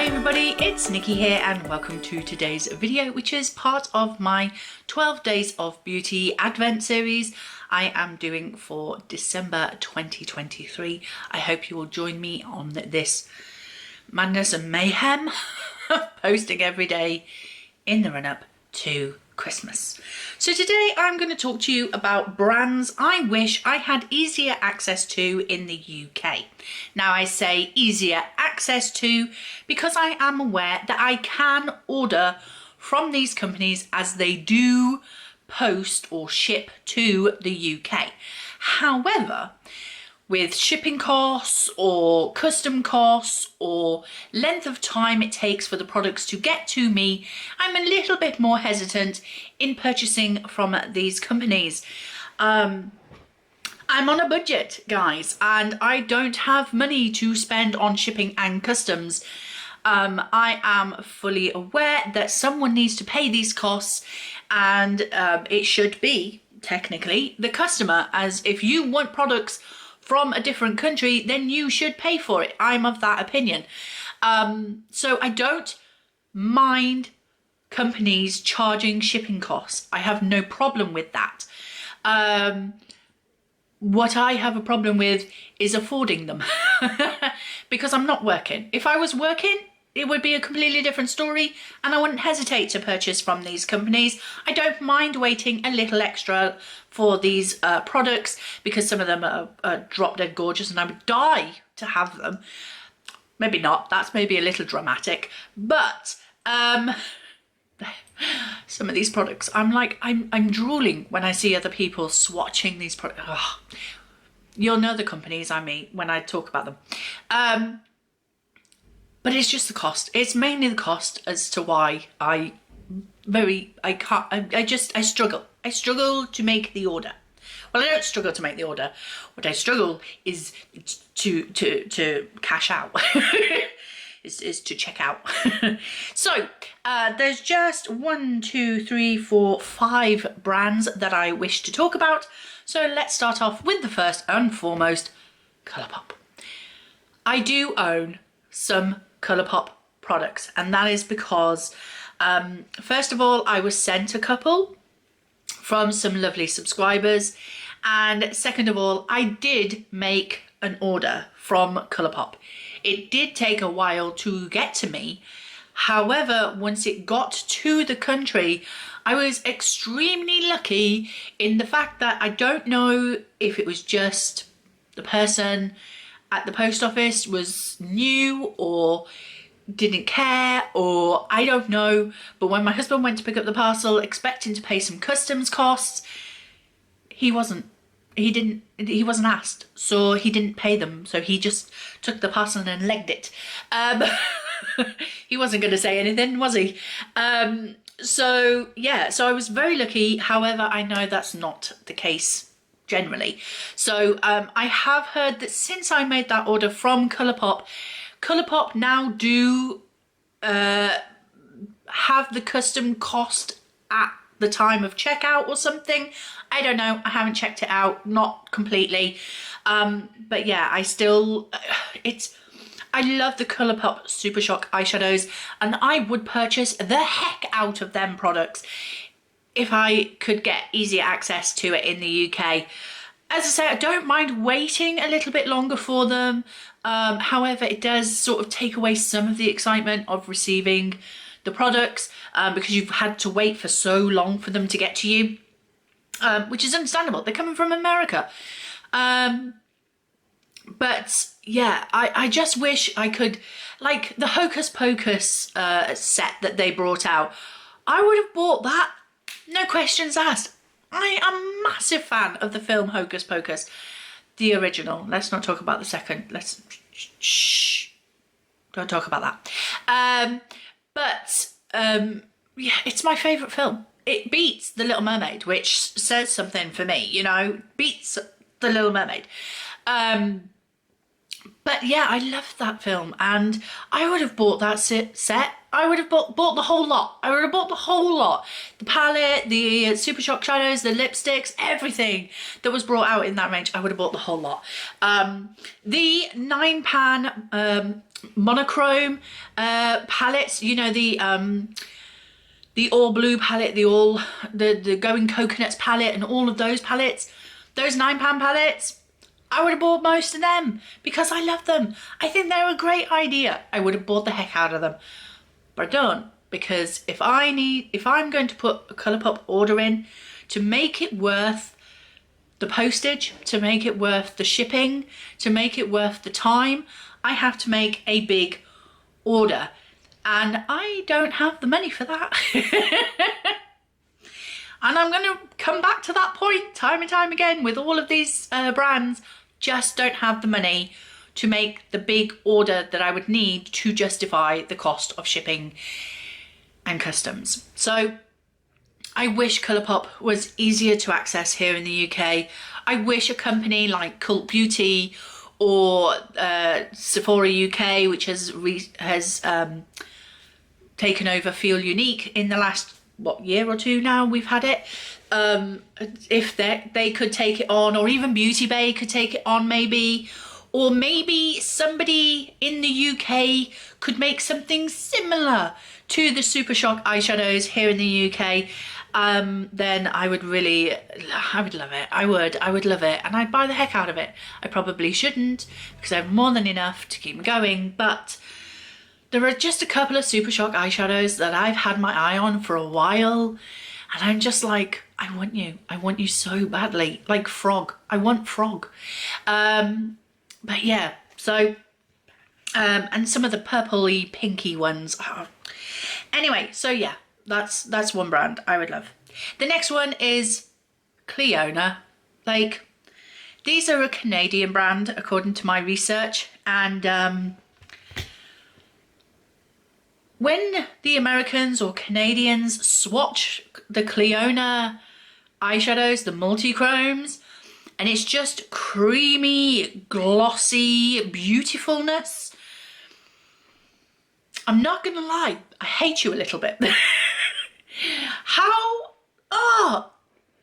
Hi everybody, it's Nikki here and welcome to today's video, which is part of my 12 Days of Beauty Advent series I am doing for December 2023. I hope you will join me on this madness and mayhem posting every day in the run-up to Christmas. So today I'm going to talk to you about brands I wish I had easier access to in the UK. Now I say easier access to because I am aware that I can order from these companies as they do post or ship to the UK. However, with shipping costs or custom costs or length of time it takes for the products to get to me, I'm a little bit more hesitant in purchasing from these companies. I'm on a budget, guys, and I don't have money to spend on shipping and customs. I am fully aware that someone needs to pay these costs, and it should be technically the customer, as if you want products from a different country, then you should pay for it. I'm of that opinion. So I don't mind companies charging shipping costs. I have no problem with that. What I have a problem with is affording them because I'm not working. If I was working, it would be a completely different story and I wouldn't hesitate to purchase from these companies. I don't mind waiting a little extra for these products because some of them are drop dead gorgeous and I would die to have them. Maybe not, that's maybe a little dramatic, but some of these products, I'm drooling when I see other people swatching these products. Oh, you'll know the companies I mean when I talk about them. But it's just the cost. It's mainly the cost as to why I struggle. I struggle to make the order. Well, I don't struggle to make the order. What I struggle is to cash out. is to check out. So there's just 1, 2, 3, 4, 5 brands that I wish to talk about. So let's start off with the first and foremost, Colourpop. I do own some Colourpop products, and that is because first of all, I was sent a couple from some lovely subscribers, and second of all, I did make an order from Colourpop. It did take a while to get to me. However, once it got to the country, I was extremely lucky in the fact that I don't know if it was just the person at the post office was new or didn't care, or I don't know, but when my husband went to pick up the parcel expecting to pay some customs costs, he wasn't asked, so he didn't pay them, so he just took the parcel and legged it. He wasn't going to say anything, was he? So yeah, so I was very lucky. However, I know that's not the case generally. So I have heard that since I made that order from Colourpop now do have the custom cost at the time of checkout or something. I don't know, I haven't checked it out, not completely. But yeah, I still, I love the Colourpop Super Shock eyeshadows, and I would purchase the heck out of them products if I could get easier access to it in the UK. As I say, I don't mind waiting a little bit longer for them. However, it does sort of take away some of the excitement of receiving the products because you've had to wait for so long for them to get to you, which is understandable. They're coming from America. But yeah, I just wish I could, like the Hocus Pocus set that they brought out, I would have bought that, no questions asked. I am a massive fan of the film Hocus Pocus, the original. Let's not talk about the second. Let's shh. Don't talk about that. Yeah, it's my favourite film. It beats The Little Mermaid, which says something for me, you know, beats The Little Mermaid. But yeah, I love that film, and I would have bought that set. I would have bought the whole lot. I would have bought the whole lot. The palette, the Super Shock shadows, the lipsticks, everything that was brought out in that range, I would have bought the whole lot. The 9-pan monochrome palettes, you know, the all blue palette, the Going Coconuts palette, and all of those palettes, those £9 palettes, I would have bought most of them because I love them. I think they're a great idea. I would have bought the heck out of them, but I don't, because if I'm going to put a Colourpop order in, to make it worth the postage, to make it worth the shipping, to make it worth the time, I have to make a big order, and I don't have the money for that. And I'm going to come back to that point time and time again with all of these brands. Just don't have the money to make the big order that I would need to justify the cost of shipping and customs. So I wish Colourpop was easier to access here in the UK. I wish a company like Cult Beauty or Sephora UK, which has taken over Feel Unique in the last, what, year or two now we've had it. If they could take it on, or even Beauty Bay could take it on maybe, or maybe somebody in the UK could make something similar to the Super Shock eyeshadows here in the UK, then I would love it. I would love it, and I'd buy the heck out of it. I probably shouldn't, because I have more than enough to keep me going, but there are just a couple of Super Shock eyeshadows that I've had my eye on for a while, and I'm just like, I want you so badly, like Frog. I want Frog. But yeah, so, and some of the purpley pinky ones. Oh. Anyway, so yeah, that's one brand I would love. The next one is Cleona. Like, these are a Canadian brand according to my research, and when the Americans or Canadians swatch the Cleona eyeshadows, the multi-chromes, and it's just creamy, glossy beautifulness, I'm not gonna lie, I hate you a little bit.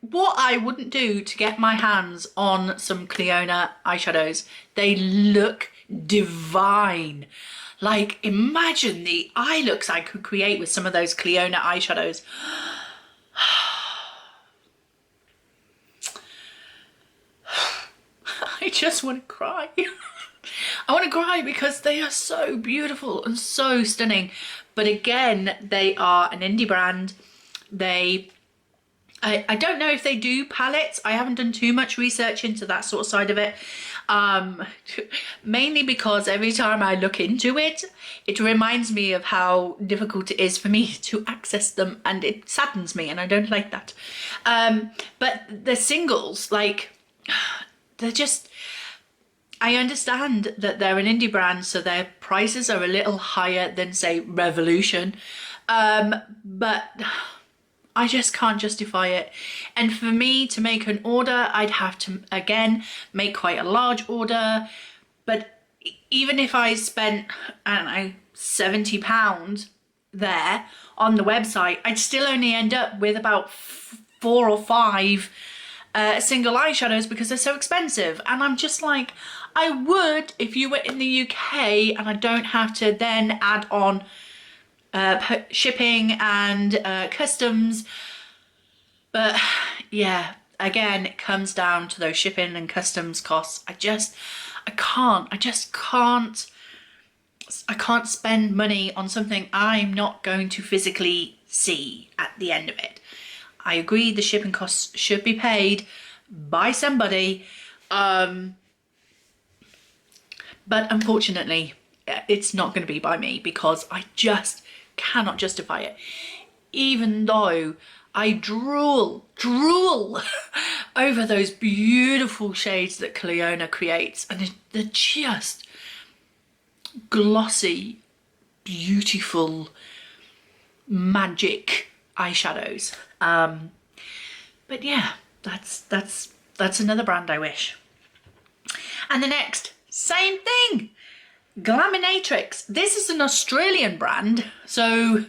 What I wouldn't do to get my hands on some Cleona eyeshadows. They look divine. Like, imagine the eye looks I could create with some of those Cleona eyeshadows. I just want to cry. I want to cry because they are so beautiful and so stunning. But again, they are an indie brand. I don't know if they do palettes. I haven't done too much research into that sort of side of it. Mainly because every time I look into it, it reminds me of how difficult it is for me to access them, and it saddens me, and I don't like that. But the singles, like, they're just, I understand that they're an indie brand, so their prices are a little higher than, say, Revolution, but I just can't justify it. And for me to make an order, I'd have to, again, make quite a large order. But even if I spent, I don't know, £70 there on the website, I'd still only end up with about 4 or 5 single eyeshadows because they're so expensive. And I'm just like, I would if you were in the UK and I don't have to then add on shipping and customs. But yeah, again, it comes down to those shipping and customs costs. I can't spend money on something I'm not going to physically see at the end of it. I agree the shipping costs should be paid by somebody, but unfortunately it's not going to be by me because I just cannot justify it, even though I drool over those beautiful shades that Cleona creates, and they're just glossy, beautiful, magic eyeshadows. But yeah, that's another brand I wish. And the next, same thing, Glaminatrix. This is an Australian brand, so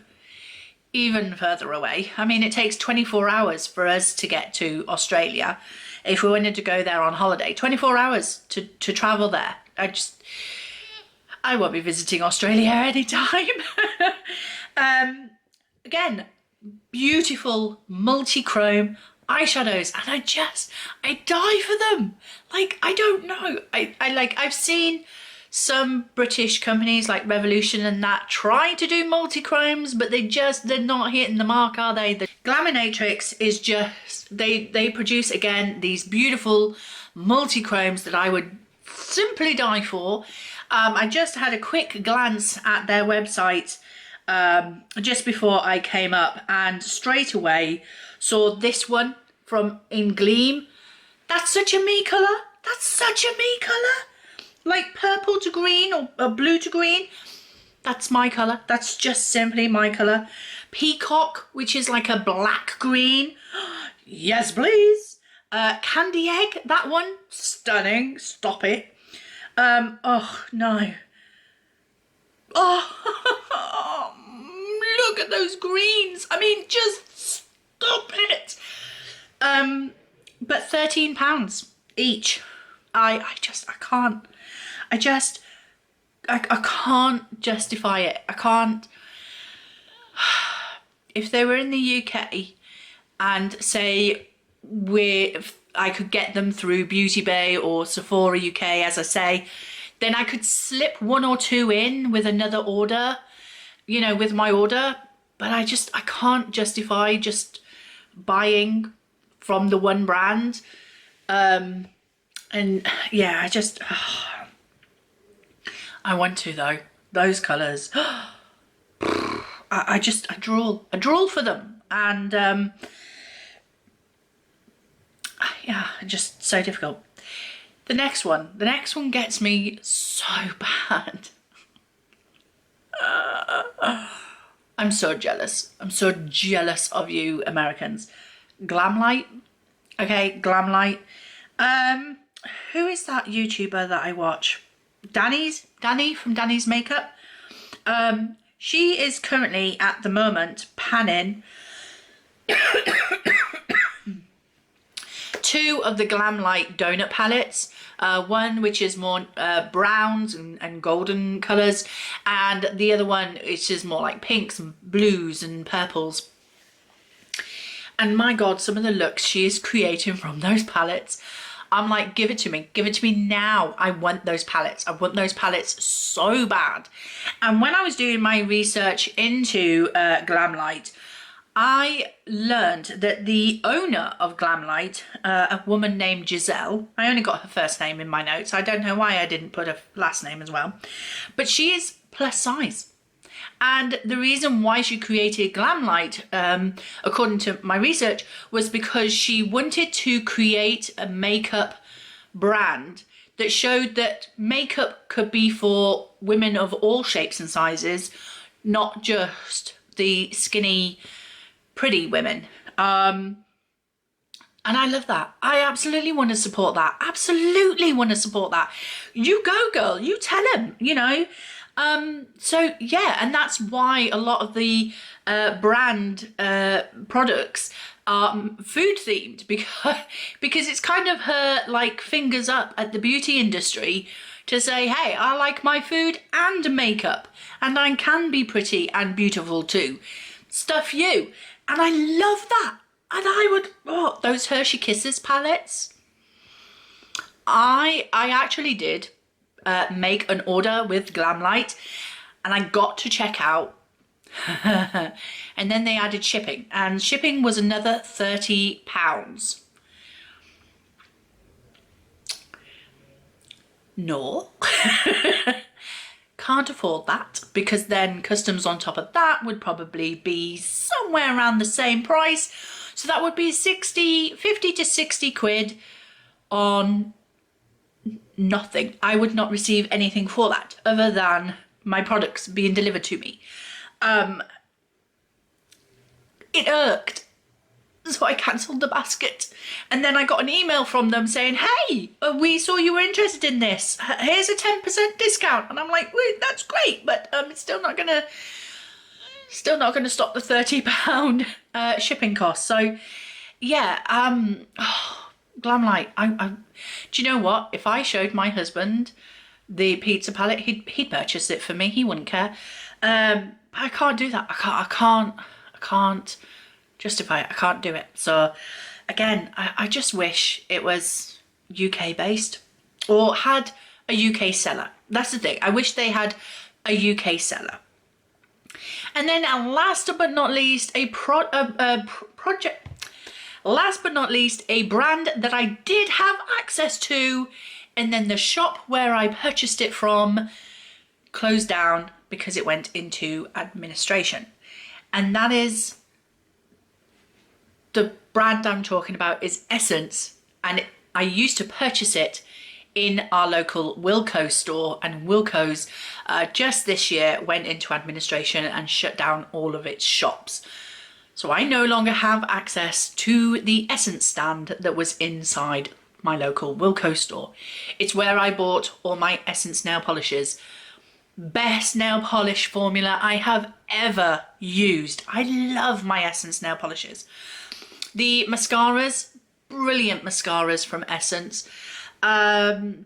even further away. I mean, it takes 24 hours for us to get to Australia if we wanted to go there on holiday. 24 hours to travel there. I won't be visiting Australia anytime. Again, beautiful multi-chrome eyeshadows, and I die for them. Like, I don't know. I've seen some British companies like Revolution and that try to do multi-chromes, but they're not hitting the mark, are they? The Glaminatrix is just, they produce, again, these beautiful multi-chromes that I would simply die for. I just had a quick glance at their website just before I came up, and straight away saw this one from in Gleam. That's such a me colour. That's such a me colour. Like purple to green or blue to green. That's my colour. That's just simply my colour. Peacock, which is like a black green. Yes, please. Candy Egg, that one, stunning. Stop it. Oh, no. Oh, look at those greens. I mean, just stop it. But £13 each. I can't. I can't justify it. I can't. If they were in the UK and say I could get them through Beauty Bay or Sephora UK, as I say, then I could slip one or two in with another order, you know, with my order. But I can't justify just buying from the one brand. And yeah, I want to though. Those colours, I drool for them, and yeah, just so difficult. The next one gets me so bad. I'm so jealous. I'm so jealous of you Americans. Glamlight, okay, Glamlight. Who is that YouTuber that I watch? Danny from Danny's Makeup. She is currently at the moment panning two of the Glamlight donut palettes. One which is more browns and golden colours, and the other one which is more like pinks and blues and purples. And my God, some of the looks she is creating from those palettes, I'm like, give it to me now. I want those palettes. I want those palettes so bad. And when I was doing my research into Glamlight, I learned that the owner of Glamlight, a woman named Giselle, I only got her first name in my notes. I don't know why I didn't put her last name as well, but she is plus size. And the reason why she created Glamlight, according to my research, was because she wanted to create a makeup brand that showed that makeup could be for women of all shapes and sizes, not just the skinny, pretty women. And I love that. I absolutely want to support that. Absolutely want to support that. You go, girl. You tell him, you know. So yeah, and that's why a lot of the brand products are food themed, because it's kind of her like fingers up at the beauty industry to say, hey, I like my food and makeup, and I can be pretty and beautiful too. Stuff you. And I love that. And I would, those Hershey Kisses palettes. I actually did make an order with Glamlight, and I got to check out and then they added shipping, and shipping was another £30. No. Can't afford that, because then customs on top of that would probably be somewhere around the same price, so that would be 50 to 60 quid on nothing. I would not receive anything for that other than my products being delivered to me. It irked, so I cancelled the basket, and then I got an email from them saying, hey, we saw you were interested in this, here's a 10% discount. And I'm like, wait, that's great, but it's still not gonna stop the £30 shipping cost. So yeah, Glamlight, do you know what? If I showed my husband the pizza palette. He'd purchase it for me. He wouldn't care. I can't do that. I can't justify it. I can't do it. So again, I just wish it was UK based or had a UK seller. That's the thing. I wish they had a UK seller. And then last but not least, last but not least, a brand that I did have access to, and then the shop where I purchased it from closed down because it went into administration. And that is, the brand I'm talking about is Essence, and I used to purchase it in our local Wilko store, and Wilko's just this year went into administration and shut down all of its shops. So I no longer have access to the Essence stand that was inside my local Wilko store. It's where I bought all my Essence nail polishes. Best nail polish formula I have ever used. I love my Essence nail polishes. The mascaras, brilliant mascaras from Essence. The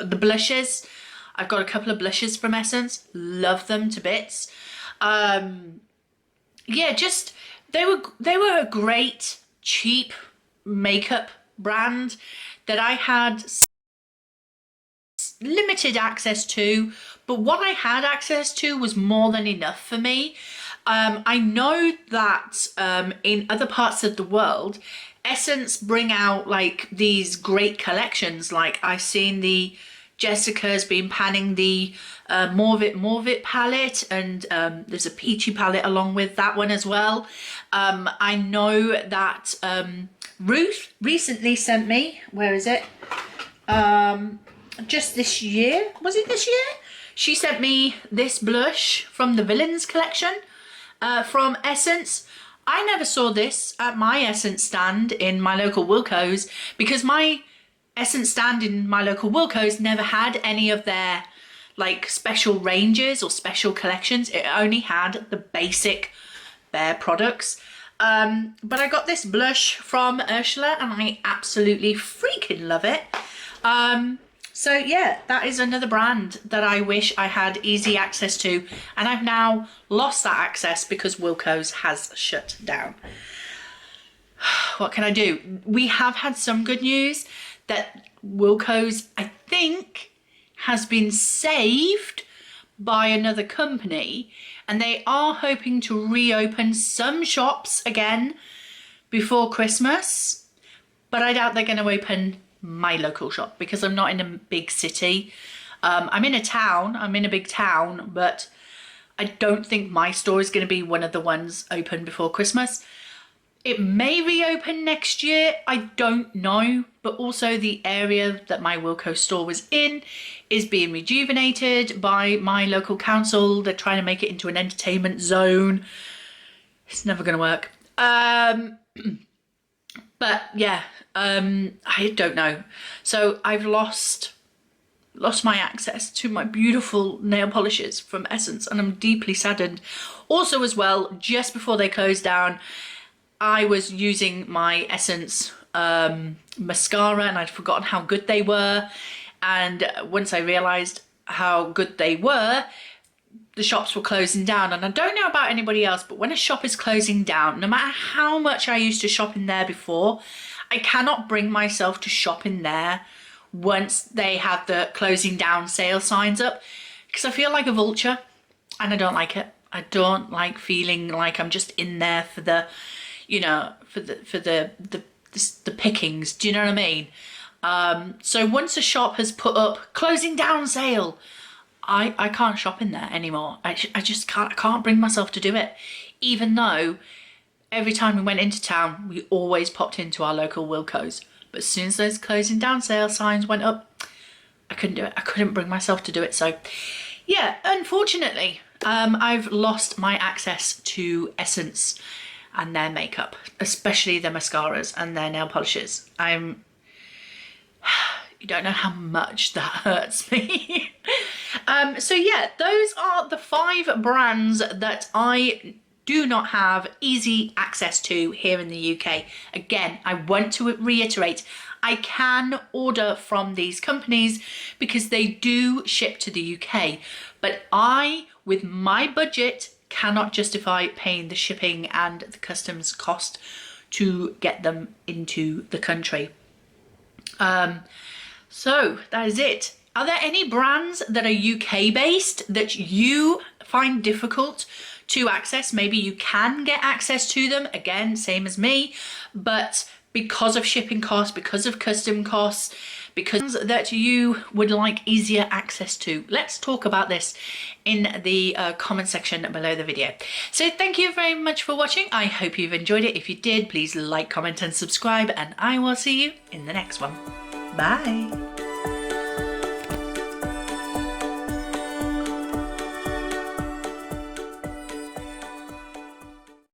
blushes, I've got a couple of blushes from Essence, love them to bits. Yeah, just they were a great cheap makeup brand that I had limited access to, but what I had access to was more than enough for me. I know that in other parts of the world, Essence bring out like these great collections. Like I've seen the Jessica's been panning the Mauve It palette, and there's a peachy palette along with that one as well. I know that Ruth recently sent me, where is it? Just this year, was it this year? She sent me this blush from the Villains collection from Essence. I never saw this at my Essence stand in my local Wilko's, because my Essence stand in my local Wilko's never had any of their like special ranges or special collections. It only had the basic bare products. But I got this blush from Ursula and I absolutely freaking love it. So yeah, that is another brand that I wish I had easy access to, and I've now lost that access because Wilko's has shut down. What can I do? We have had some good news that Wilko's, I think, has been saved by another company, and they are hoping to reopen some shops again before Christmas, but I doubt they're going to open my local shop because I'm not in a big city. I'm in a town, I'm in a big town, but I don't think my store is going to be one of the ones open before Christmas. It may reopen next year, I don't know, but also the area that my Wilko store was in is being rejuvenated by my local council. They're trying to make it into an entertainment zone. It's never going to work. But yeah, I don't know. So I've lost my access to my beautiful nail polishes from Essence, and I'm deeply saddened. Also as well, just before they closed down, I was using my Essence mascara and I'd forgotten how good they were. And once I realised how good they were, the shops were closing down. And I don't know about anybody else, but when a shop is closing down, no matter how much I used to shop in there before, I cannot bring myself to shop in there once they have the closing down sale signs up, because I feel like a vulture and I don't like it. I don't like feeling like I'm just in there for the, you know, for the pickings. Do you know what I mean? So once a shop has put up closing down sale, I can't shop in there anymore. I just can't. I can't bring myself to do it, even though every time we went into town, we always popped into our local Wilko's. But as soon as those closing down sale signs went up, I couldn't do it. I couldn't bring myself to do it. So yeah, unfortunately, I've lost my access to Essence and their makeup, especially their mascaras and their nail polishes. You don't know how much that hurts me. So yeah, those are the 5 brands that I do not have easy access to here in the UK. Again, I want to reiterate, I can order from these companies because they do ship to the UK, but I, with my budget, cannot justify paying the shipping and the customs cost to get them into the country. So that is it. Are there any brands that are UK based that you find difficult to access? Maybe you can get access to them, again, same as me, but because of shipping costs, because of custom costs, because that you would like easier access to. Let's talk about this in the comment section below the video. So thank you very much for watching. I hope you've enjoyed it. If you did, please like, comment and subscribe, and I will see you in the next one. Bye.